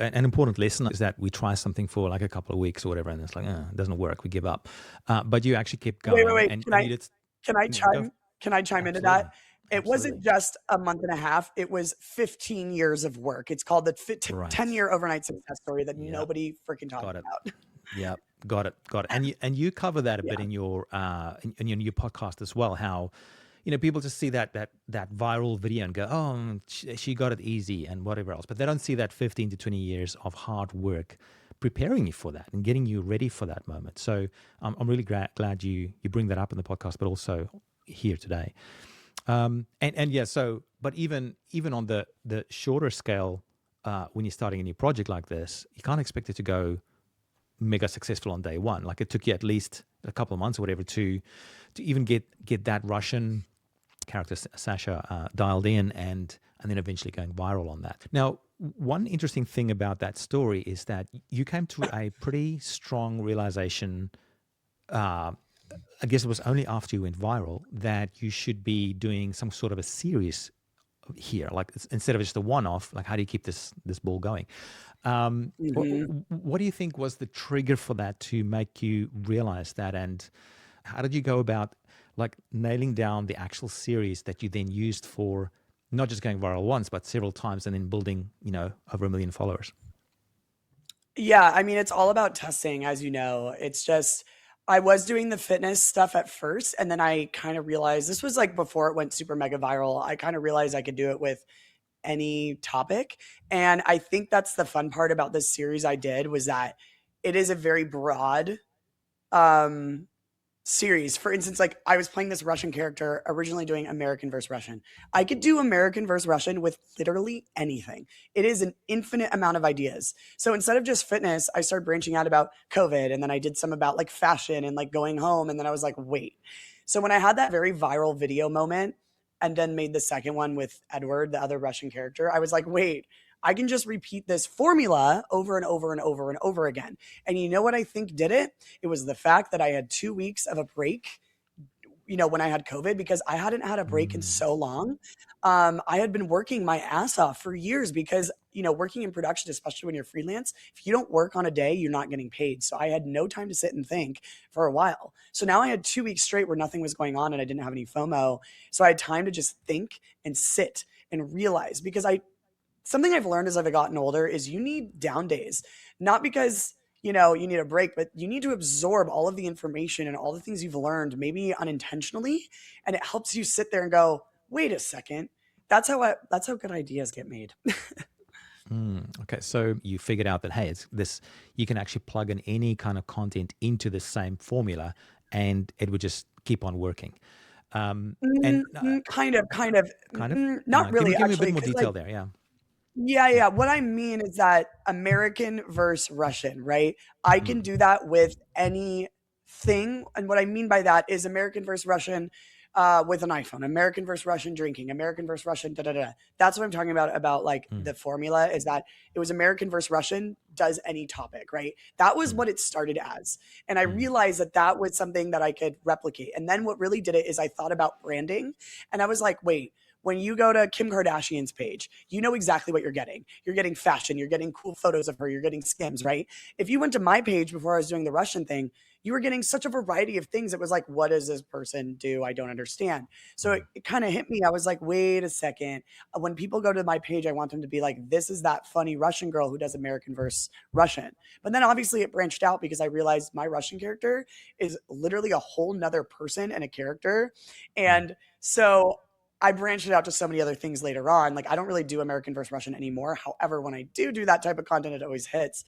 an important lesson is that we try something for like a couple of weeks or whatever, and it's like, it doesn't work, we give up. But you actually kept Wait, wait, going, wait. and you did. Can I Go. chime into that? Absolutely, It wasn't absolutely. just a month and a half. It was 15 years of work. It's called the Right. 10-year overnight success story that Yeah. nobody freaking talks Got it. about. Yeah. Got it. Got it. And you cover that a bit Yeah. in your in your podcast as well. How people just see that viral video and go, oh, she got it easy and whatever else, but they don't see that 15 to 20 years of hard work preparing you for that and getting you ready for that moment. So I'm really glad you bring that up in the podcast, but also here today. And yeah, so but even on the shorter scale, when you're starting a new project like this, you can't expect it to go mega successful on day one. Like it took you at least a couple of months or whatever to even get that Russian character Sasha dialed in, and then eventually going viral on that. Now, one interesting thing about that story is that you came to a pretty strong realization. I guess it was only after you went viral that you should be doing some sort of a series here, like instead of just a one-off. Like, how do you keep this ball going? What, Mhm. what do you think was the trigger for that to make you realize that, and how did you go about like nailing down the actual series that you then used for not just going viral once, but several times, and then building, over 1 million followers? Yeah, I mean, it's all about testing, as you know. It's just I was doing the fitness stuff at first, and then I kind of realized this was like before it went super mega viral. I kind of realized I could do it with any topic. And I think that's the fun part about this series I did was that it is a very broad um series. For instance, like I was playing this Russian character, originally doing American versus Russian. I could do American versus Russian with literally anything. It is an infinite amount of ideas. So instead of just fitness, I started branching out about COVID, and then I did some about like fashion and like going home. And then I was like, wait. So when I had that very viral video moment and then made the second one with Edward, the other Russian character, I was like, wait, I can just repeat this formula over and over and over and over again. And you know what I think did it? It was the fact that I had 2 weeks of a break, when I had COVID, because I hadn't had a break in Mm, so long. I had been working my ass off for years because, working in production, especially when you're freelance, if you don't work on a day, you're not getting paid. So I had no time to sit and think for a while. So now I had 2 weeks straight where nothing was going on and I didn't have any FOMO. So I had time to just think and sit and realize, because something I've learned as I've gotten older is you need down days, not because you need a break, but you need to absorb all of the information and all the things you've learned, maybe unintentionally, and it helps you sit there and go, "Wait a second, that's how good ideas get made." okay, so you figured out that, hey, it's this. You can actually plug in any kind of content into the same formula, and it would just keep on working. And Kind of, kind of, not give me really give me a bit actually, more because like detail there. Yeah. yeah, Yeah. yeah. What I mean is that American versus Russian, right? I can Mm, do that with anything. And what I mean by that is American versus Russian with an iPhone, American versus Russian drinking, American versus Russian, da da da. That's what I'm talking about like mm, the formula is that it was American versus Russian does any topic, right? That was mm, what it started as. And I mm, realized that that was something that I could replicate. And then what really did it is I thought about branding, and I was like, wait, when you go to Kim Kardashian's page, you know exactly what you're getting. You're getting fashion, you're getting cool photos of her, you're getting skims, right? If you went to my page before I was doing the Russian thing, you were getting such a variety of things. It was like, what does this person do? I don't understand. So mm, it kind of hit me. I was like, wait a second. When people go to my page, I want them to be like, this is that funny Russian girl who does American versus Russian. But then obviously it branched out because I realized my Russian character is literally a whole nother person and a character. mm. And so I branched it out to so many other things later on. Like I don't really do American versus Russian anymore. However, when I do that type of content, it always hits.